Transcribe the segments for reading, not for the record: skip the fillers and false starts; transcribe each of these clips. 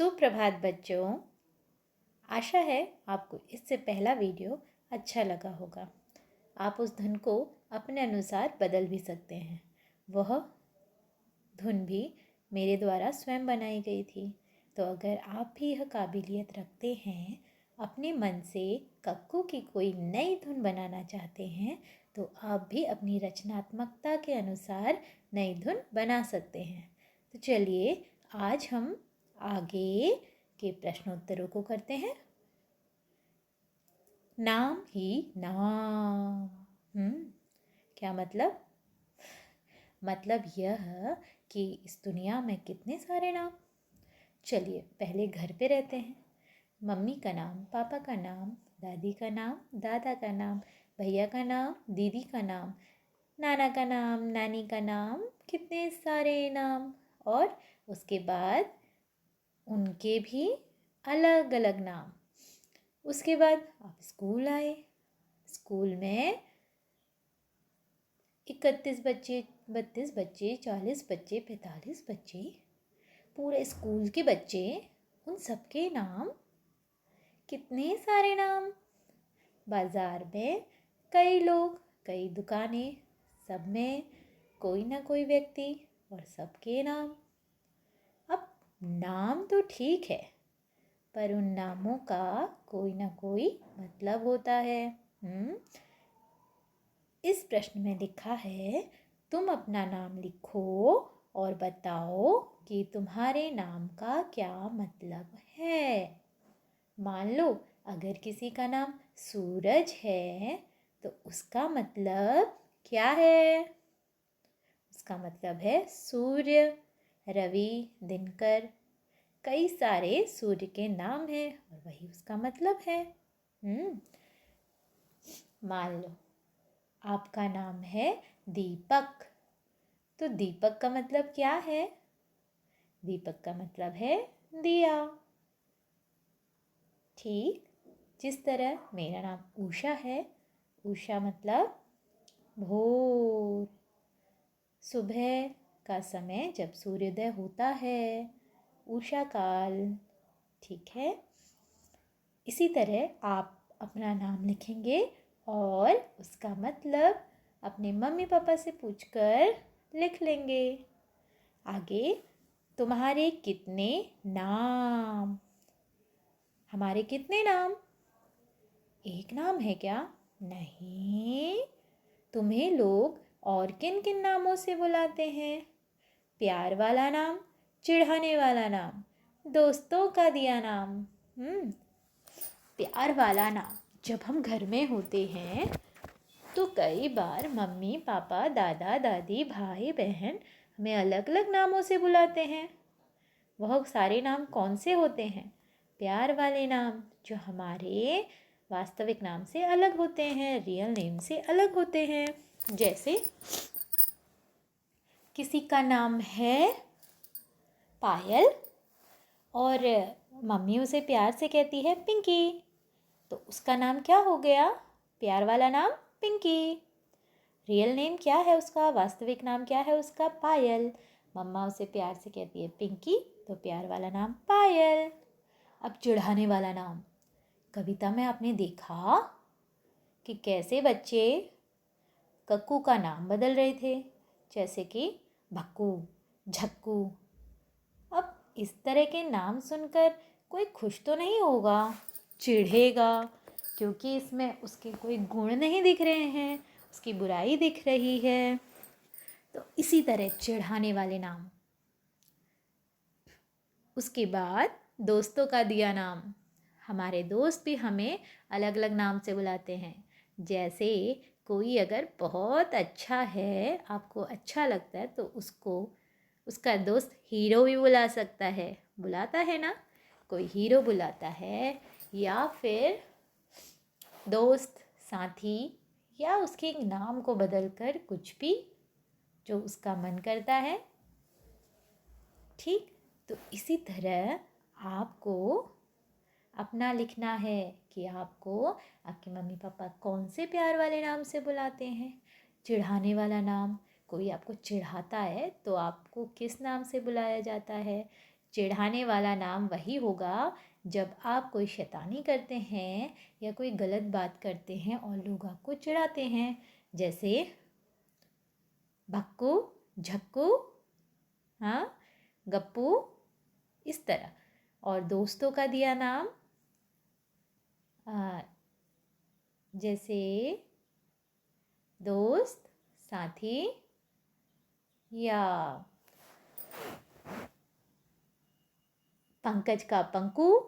सुप्रभात बच्चों। आशा है आपको इससे पहला वीडियो अच्छा लगा होगा। आप उस धुन को अपने अनुसार बदल भी सकते हैं। वह धुन भी मेरे द्वारा स्वयं बनाई गई थी। तो अगर आप भी यह काबिलियत रखते हैं, अपने मन से कक्कू की कोई नई धुन बनाना चाहते हैं, तो आप भी अपनी रचनात्मकता के अनुसार नई धुन बना सकते हैं। तो चलिए आज हम आगे के प्रश्नोत्तरों को करते हैं। नाम ही नाम। क्या मतलब? मतलब यह कि इस दुनिया में कितने सारे नाम। चलिए पहले घर पे रहते हैं। मम्मी का नाम, पापा का नाम, दादी का नाम, दादा का नाम, भैया का नाम, दीदी का नाम, नाना का नाम, नानी का नाम, कितने सारे नाम। और उसके बाद उनके भी अलग अलग नाम। उसके बाद आप स्कूल आए। स्कूल में 31 बच्चे, 32 बच्चे, 40 बच्चे, 45 बच्चे, पूरे स्कूल के बच्चे, उन सबके नाम, कितने सारे नाम। बाज़ार में कई लोग, कई दुकानें, सब में कोई ना कोई व्यक्ति और सबके नाम। अब नाम तो ठीक है, पर उन नामों का कोई ना कोई मतलब होता है। इस प्रश्न में लिखा है, तुम अपना नाम लिखो और बताओ कि तुम्हारे नाम का क्या मतलब है। मान लो अगर किसी का नाम सूरज है तो उसका मतलब क्या है? उसका मतलब है सूर्य, रवि, दिनकर। कई सारे सूर्य के नाम हैं और वही उसका मतलब है। मान लो आपका नाम है दीपक, तो दीपक का मतलब क्या है? दीपक का मतलब है दिया। ठीक जिस तरह मेरा नाम उषा है, उषा मतलब भोर, सुबह का समय जब सूर्योदय होता है, उषा काल। ठीक है, इसी तरह आप अपना नाम लिखेंगे और उसका मतलब अपने मम्मी पापा से पूछकर लिख लेंगे। आगे, तुम्हारे कितने नाम? हमारे कितने नाम? एक नाम है क्या? नहीं, तुम्हें लोग और किन किन नामों से बुलाते हैं? प्यार वाला नाम, चिढ़ाने वाला नाम, दोस्तों का दिया नाम। प्यार वाला नाम जब हम घर में होते हैं तो कई बार मम्मी पापा, दादा दादी, भाई बहन हमें अलग अलग नामों से बुलाते हैं। वह सारे नाम कौन से होते हैं? प्यार वाले नाम, जो हमारे वास्तविक नाम से अलग होते हैं, रियल नेम से अलग होते हैं। जैसे किसी का नाम है पायल और मम्मी उसे प्यार से कहती है पिंकी, तो उसका नाम क्या हो गया? प्यार वाला नाम पिंकी। रियल नेम क्या है उसका? वास्तविक नाम क्या है उसका? पायल। मम्मा उसे प्यार से कहती है पिंकी, तो प्यार वाला नाम पायल। अब चिढ़ाने वाला नाम, कविता में आपने देखा कि कैसे बच्चे कक्कू का नाम बदल रहे थे, जैसे कि भक्कू, झक्कू। अब इस तरह के नाम सुनकर कोई खुश तो नहीं होगा, चिढ़ेगा, क्योंकि इसमें उसके कोई गुण नहीं दिख रहे हैं, उसकी बुराई दिख रही है। तो इसी तरह चिढ़ाने वाले नाम। उसके बाद दोस्तों का दिया नाम। हमारे दोस्त भी हमें अलग अलग नाम से बुलाते हैं। जैसे कोई अगर बहुत अच्छा है, आपको अच्छा लगता है, तो उसको उसका दोस्त हीरो भी बुला सकता है, बुलाता है ना, कोई हीरो बुलाता है, या फिर दोस्त, साथी, या उसके नाम को बदलकर कुछ भी जो उसका मन करता है। ठीक, तो इसी तरह आपको अपना लिखना है कि आपको आपके मम्मी पापा कौन से प्यार वाले नाम से बुलाते हैं। चिढ़ाने वाला नाम, कोई आपको चिढ़ाता है तो आपको किस नाम से बुलाया जाता है। चिढ़ाने वाला नाम वही होगा जब आप कोई शैतानी करते हैं या कोई गलत बात करते हैं और लोग आपको चिढ़ाते हैं, जैसे भक्कू, झक्कू, हाँ, गप्पू, इस तरह। और दोस्तों का दिया नाम जैसे दोस्त, साथी या पंकज का पंकु,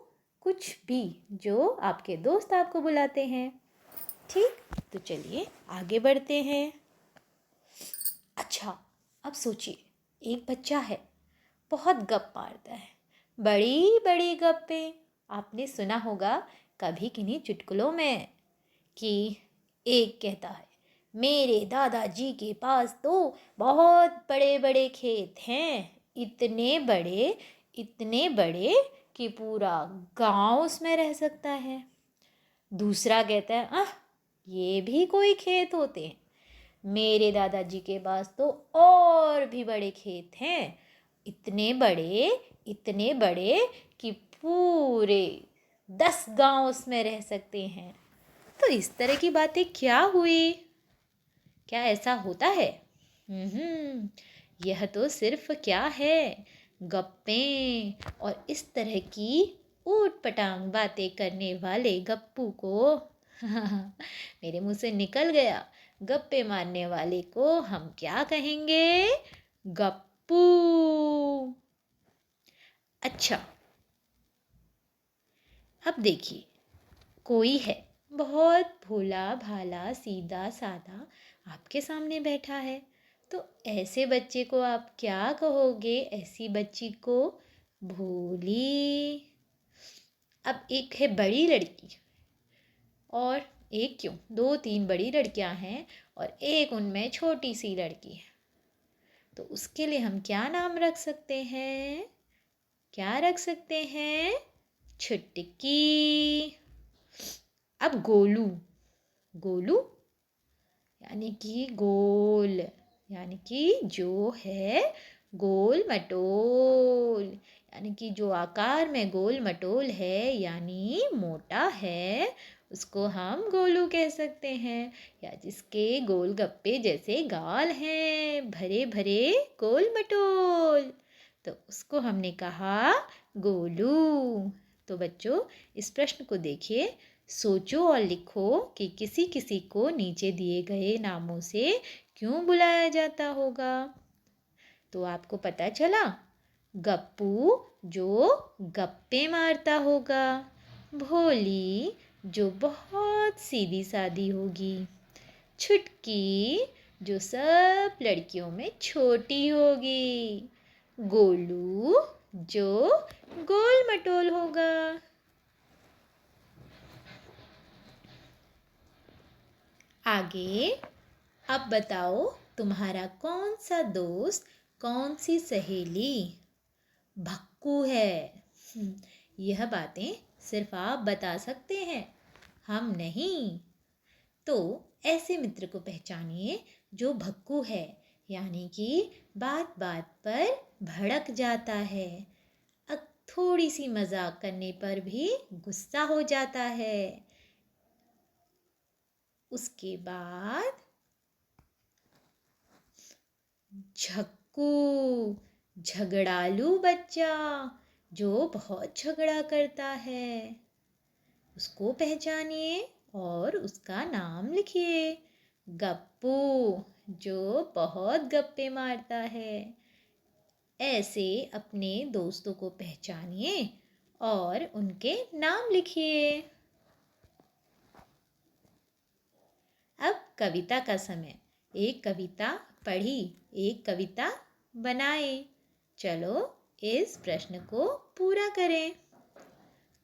कुछ भी जो आपके दोस्त आपको बुलाते हैं। ठीक, तो चलिए आगे बढ़ते हैं। अच्छा, अब सोचिए, एक बच्चा है, बहुत गप मारता है, बड़ी बड़ी गप्पे। आपने सुना होगा कभी किन्हीं चुटकुलों में कि एक कहता है, मेरे दादाजी के पास तो बहुत बड़े बड़े खेत हैं, इतने बड़े कि पूरा गांव उसमें रह सकता है। दूसरा कहता है, ये भी कोई खेत होते हैं, मेरे दादाजी के पास तो और भी बड़े खेत हैं, इतने बड़े कि पूरे 10 गांव उसमें रह सकते हैं। तो इस तरह की बातें क्या हुई? क्या ऐसा होता है? यह तो सिर्फ क्या है, गप्पें। और इस तरह की ऊट पटांग बातें करने वाले गप्पू को मेरे मुंह से निकल गया, गप्पे मारने वाले को हम क्या कहेंगे? गप्पू। अच्छा, अब देखिए, कोई है बहुत भोला भाला सीधा साधा आपके सामने बैठा है, तो ऐसे बच्चे को आप क्या कहोगे? ऐसी बच्ची को भोली। अब एक है बड़ी लड़की, और एक क्यों, 2-3 बड़ी लड़कियां हैं और एक उनमें छोटी सी लड़की है, तो उसके लिए हम क्या नाम रख सकते हैं? क्या रख सकते हैं? छुटकी। अब गोलू, गोलू यानी कि गोल, यानी कि जो है गोल मटोल, यानी कि जो आकार में गोल मटोल है यानी मोटा है, उसको हम गोलू कह सकते हैं। या जिसके गोल गप्पे जैसे गाल हैं, भरे भरे गोल मटोल, तो उसको हमने कहा गोलू। तो बच्चों, इस प्रश्न को देखिए, सोचो और लिखो कि किसी किसी को नीचे दिए गए नामों से क्यों बुलाया जाता होगा। तो आपको पता चला, गप्पू जो गप्पे मारता होगा, भोली जो बहुत सीधी सादी होगी, छुटकी जो सब लड़कियों में छोटी होगी, गोलू जो गोल मटोल होगा। आगे, अब बताओ, तुम्हारा कौन सा दोस्त, कौन सी सहेली भक्कू है? यह बातें सिर्फ आप बता सकते हैं, हम नहीं। तो ऐसे मित्र को पहचानिए जो भक्कू है, यानी कि बात बात पर भड़क जाता है, थोड़ी सी मजाक करने पर भी गुस्सा हो जाता है। उसके बाद झक्कू, झगड़ालू बच्चा जो बहुत झगड़ा करता है, उसको पहचानिए और उसका नाम लिखिए। गप्पू जो बहुत गप्पे मारता है। ऐसे अपने दोस्तों को पहचानिए और उनके नाम लिखिए। अब कविता का समय। एक कविता पढ़ी, एक कविता बनाए। चलो इस प्रश्न को पूरा करें।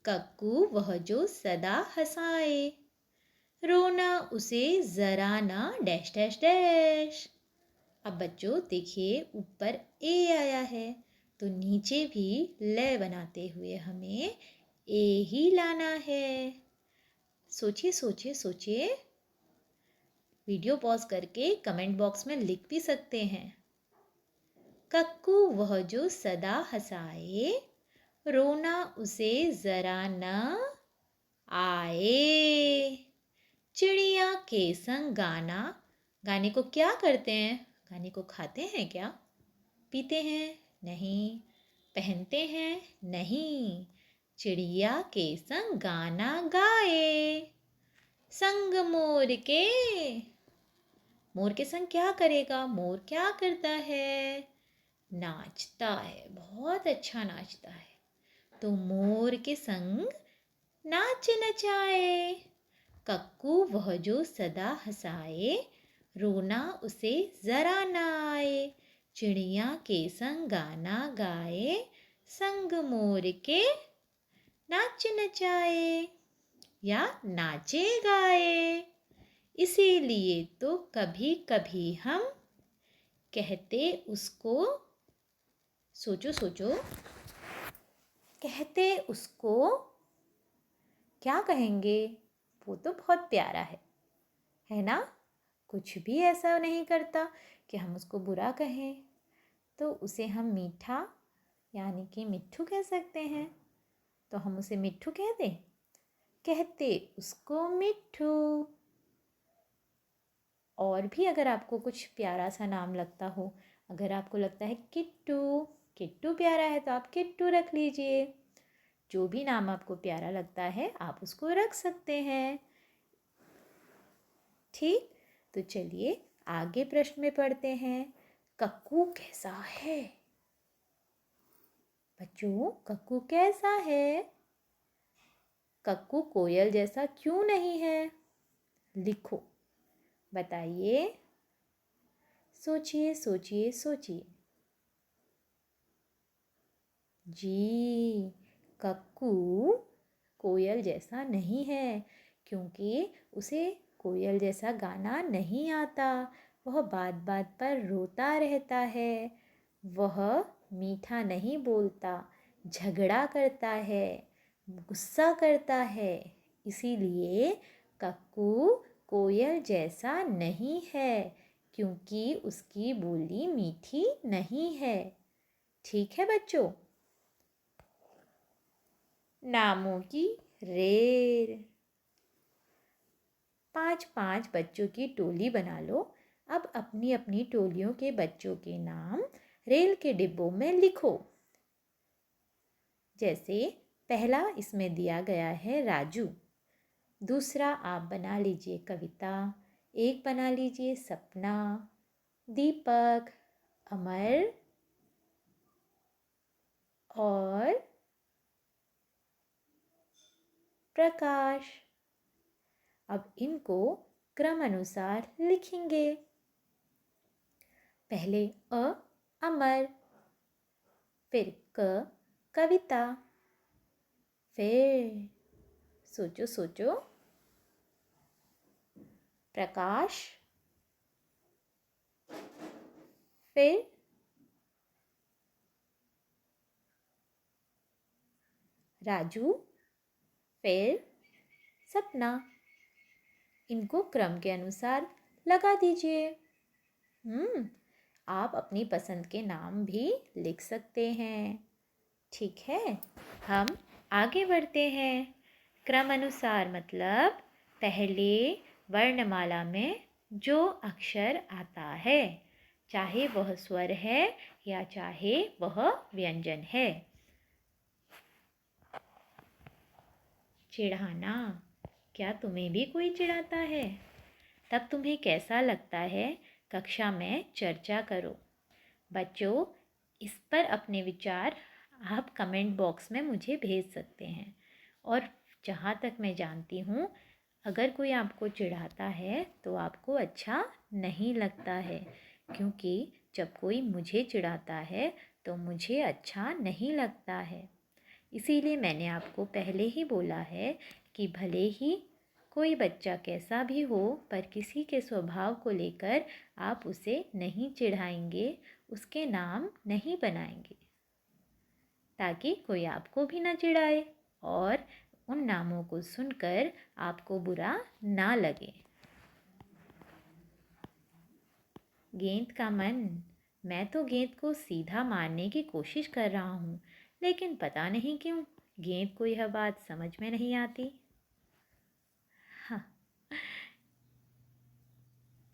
कक्कू वह जो सदा हंसाए, रोना उसे जरा ना डैश डैश डैश। अब बच्चों देखिए, ऊपर ए आया है, तो नीचे भी लय बनाते हुए हमें ए ही लाना है। सोचिए सोचिए सोचिए। वीडियो पॉज करके कमेंट बॉक्स में लिख भी सकते हैं। कक्कू वह जो सदा हंसाए, रोना उसे जरा न आए। चिड़िया के संग गाना, गाने को क्या करते हैं? गाने को खाते हैं क्या? पीते हैं? नहीं। पहनते हैं? नहीं। चिड़िया के संग गाना गाए, संग मोर के। मोर के संग क्या करेगा? मोर क्या करता है? नाचता है, बहुत अच्छा नाचता है। तो मोर के संग नाच नचाए। कक्कू वह जो सदा हंसाए, रोना उसे जरा न आए। चिड़िया के संग गाना गाए, संग मोर के नाच नचाए या नाचे गाए। इसीलिए तो कभी कभी हम कहते उसको, सोचो सोचो, कहते उसको क्या कहेंगे? वो तो बहुत प्यारा है ना? कुछ भी ऐसा नहीं करता कि हम उसको बुरा कहें। तो उसे हम मीठा यानी कि मिट्ठू कह सकते हैं। तो हम उसे मिट्ठू कह दें, कहते उसको मिट्ठू। और भी अगर आपको कुछ प्यारा सा नाम लगता हो, अगर आपको लगता है किट्टू, किट्टू प्यारा है तो आप किट्टू रख लीजिए। जो भी नाम आपको प्यारा लगता है आप उसको रख सकते हैं। ठीक, तो चलिए आगे प्रश्न में पढ़ते हैं। कक्कू कैसा है? बच्चों, कक्कू कैसा है? कक्कू कोयल जैसा क्यों नहीं है? लिखो, बताइए। सोचिए सोचिए सोचिए। जी, कक्कू कोयल जैसा नहीं है, क्योंकि उसे कोयल जैसा गाना नहीं आता। वह बात बात पर रोता रहता है। वह मीठा नहीं बोलता, झगड़ा करता है, गुस्सा करता है। इसीलिए कक्कू कोयल जैसा नहीं है, क्योंकि उसकी बोली मीठी नहीं है। ठीक है बच्चों? नामों की रेल। 5-5 बच्चों की टोली बना लो। अब अपनी अपनी टोलियों के बच्चों के नाम रेल के डिब्बों में लिखो। जैसे पहला इसमें दिया गया है राजू। दूसरा आप बना लीजिए कविता। एक बना लीजिए सपना, दीपक, अमर और प्रकाश। अब इनको क्रम अनुसार लिखेंगे। पहले अमर, फिर कविता, फिर सोचो सोचो प्रकाश, फिर राजू, फिर सपना। इनको क्रम के अनुसार लगा दीजिए। आप अपनी पसंद के नाम भी लिख सकते हैं। ठीक है, हम आगे बढ़ते हैं। क्रम अनुसार मतलब पहले वर्णमाला में जो अक्षर आता है, चाहे वह स्वर है या चाहे वह व्यंजन है। चिढ़ाना, क्या तुम्हें भी कोई चिढ़ाता है? तब तुम्हें कैसा लगता है? कक्षा में चर्चा करो। बच्चों, इस पर अपने विचार आप कमेंट बॉक्स में मुझे भेज सकते हैं। और जहाँ तक मैं जानती हूँ, अगर कोई आपको चिढ़ाता है तो आपको अच्छा नहीं लगता है, क्योंकि जब कोई मुझे चिढ़ाता है तो मुझे अच्छा नहीं लगता है। इसीलिए मैंने आपको पहले ही बोला है कि भले ही कोई बच्चा कैसा भी हो, पर किसी के स्वभाव को लेकर आप उसे नहीं चिढ़ाएंगे, उसके नाम नहीं बनाएंगे, ताकि कोई आपको भी ना चिढ़ाए और उन नामों को सुनकर आपको बुरा ना लगे। गेंद का मन, मैं तो गेंद को सीधा मारने की कोशिश कर रहा हूँ, लेकिन पता नहीं क्यों गेंद को यह बात समझ में नहीं आती। हाँ,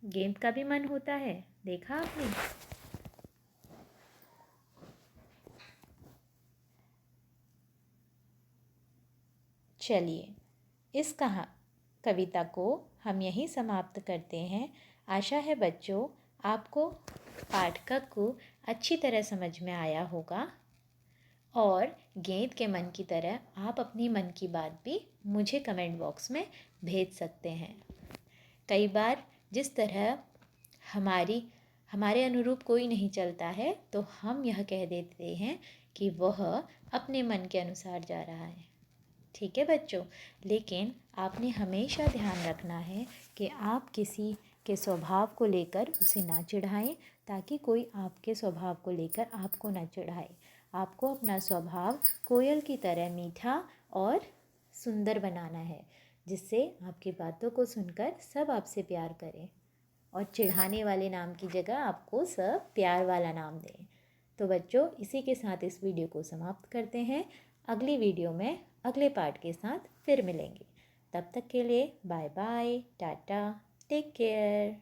गेंद का भी मन होता है, देखा आपने। चलिए, इस कविता को हम यहीं समाप्त करते हैं। आशा है बच्चों आपको पाठक को अच्छी तरह समझ में आया होगा और गेंद के मन की तरह आप अपनी मन की बात भी मुझे कमेंट बॉक्स में भेज सकते हैं। कई बार जिस तरह हमारी हमारे अनुरूप कोई नहीं चलता है तो हम यह कह देते हैं कि वह अपने मन के अनुसार जा रहा है। ठीक है बच्चों, लेकिन आपने हमेशा ध्यान रखना है कि आप किसी के स्वभाव को लेकर उसे ना चिढ़ाएं, ताकि कोई आपके स्वभाव को लेकर आपको ना चिढ़ाए। आपको अपना स्वभाव कोयल की तरह मीठा और सुंदर बनाना है, जिससे आपकी बातों को सुनकर सब आपसे प्यार करें और चिढ़ाने वाले नाम की जगह आपको सब प्यार वाला नाम दें। तो बच्चों इसी के साथ इस वीडियो को समाप्त करते हैं। अगली वीडियो में अगले पार्ट के साथ फिर मिलेंगे। तब तक के लिए bye bye, tata, take care.